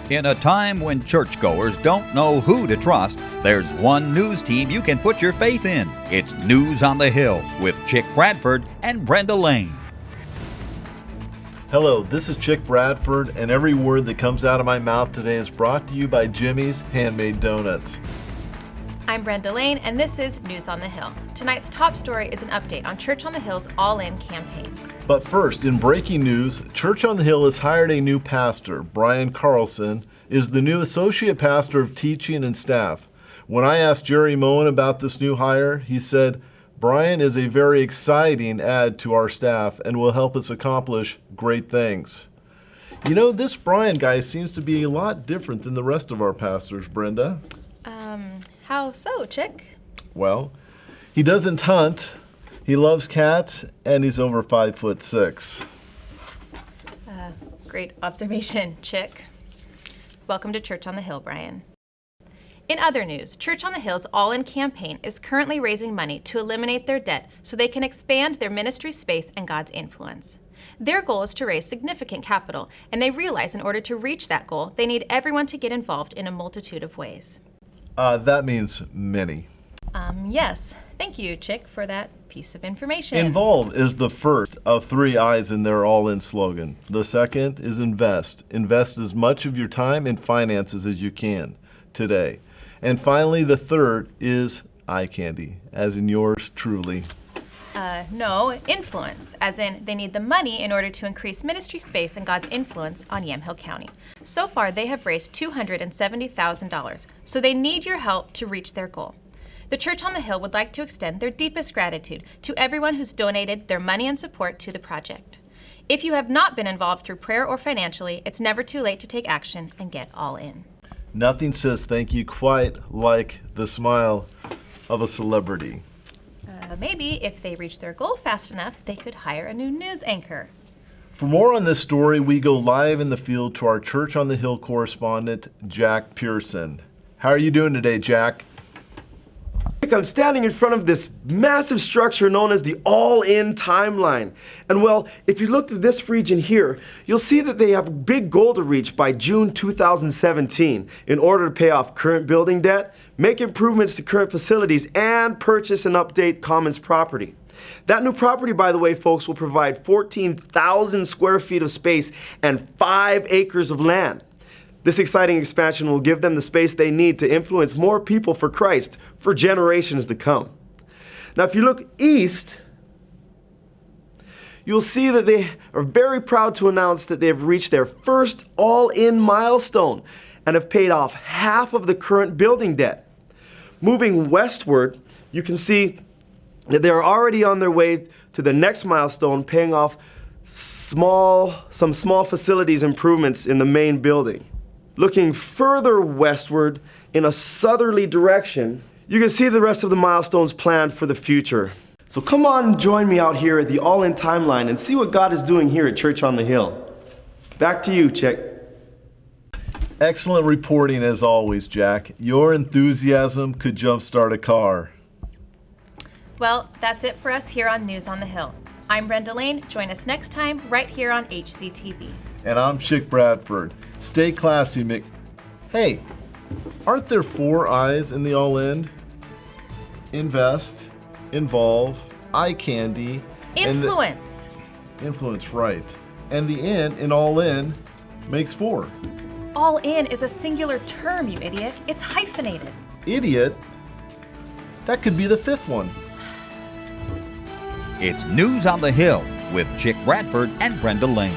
In a time when churchgoers don't know who to trust, there's one news team you can put your faith in. It's News on the Hill with Chick Bradford and Brenda Lane. Hello, this is Chick Bradford, and every word that comes out of my mouth today is brought to you by Jimmy's Handmade Donuts. I'm Brenda Lane, and this is News on the Hill. Tonight's top story is an update on Church on the Hill's All-In campaign. But first, in breaking news, Church on the Hill has hired a new pastor. Brian Carlson is the new associate pastor of teaching and staff. When I asked Jerry Moen about this new hire, he said, Brian is a very exciting add to our staff and will help us accomplish great things. You know, this Brian guy seems to be a lot different than the rest of our pastors, Brenda. How so, Chick? Well, he doesn't hunt, he loves cats, and he's over 5'6". Great observation, Chick. Welcome to Church on the Hill, Brian. In other news, Church on the Hill's All-In campaign is currently raising money to eliminate their debt so they can expand their ministry space and God's influence. Their goal is to raise significant capital, and they realize in order to reach that goal, they need everyone to get involved in a multitude of ways. That means many. Yes. Thank you, Chick, for that piece of information. Involve is the first of 3 I's in their all-in slogan. The second is invest. Invest as much of your time and finances as you can today. And finally, the third is eye candy, as in yours truly. No, influence, as in they need the money in order to increase ministry space and God's influence on Yamhill County. So far, they have raised $270,000, so they need your help to reach their goal. The Church on the Hill would like to extend their deepest gratitude to everyone who's donated their money and support to the project. If you have not been involved through prayer or financially, it's never too late to take action and get all in. Nothing says thank you quite like the smile of a celebrity. Maybe if they reach their goal fast enough, they could hire a new news anchor. For more on this story, we go live in the field to our Church on the Hill correspondent, Jack Pearson. How are you doing today, Jack? I'm standing in front of this massive structure known as the All-In timeline. And well, if you look at this region here, you'll see that they have a big goal to reach by June 2017 in order to pay off current building debt, make improvements to current facilities, and purchase and update Commons property. That new property, by the way, folks, will provide 14,000 square feet of space and 5 acres of land. This exciting expansion will give them the space they need to influence more people for Christ for generations to come. Now, if you look east, you'll see that they are very proud to announce that they have reached their first all-in milestone and have paid off half of the current building debt. Moving westward, you can see that they are already on their way to the next milestone, paying off some small facilities improvements in the main building. Looking further westward in a southerly direction, you can see the rest of the milestones planned for the future. So come on and join me out here at the All-In timeline and see what God is doing here at Church on the Hill. Back to you, Chick. Excellent reporting as always, Jack. Your enthusiasm could jumpstart a car. Well, that's it for us here on News on the Hill. I'm Brenda Lane. Join us next time right here on HCTV. And I'm Chick Bradford. Stay classy, Mick. Hey, aren't there 4 I's in the all-in? Invest, involve, eye candy, Influence. Influence, right. And the in all-in makes 4. All in is a singular term, you idiot. It's hyphenated. Idiot? That could be the 5th one. It's News on the Hill with Chick Bradford and Brenda Lane.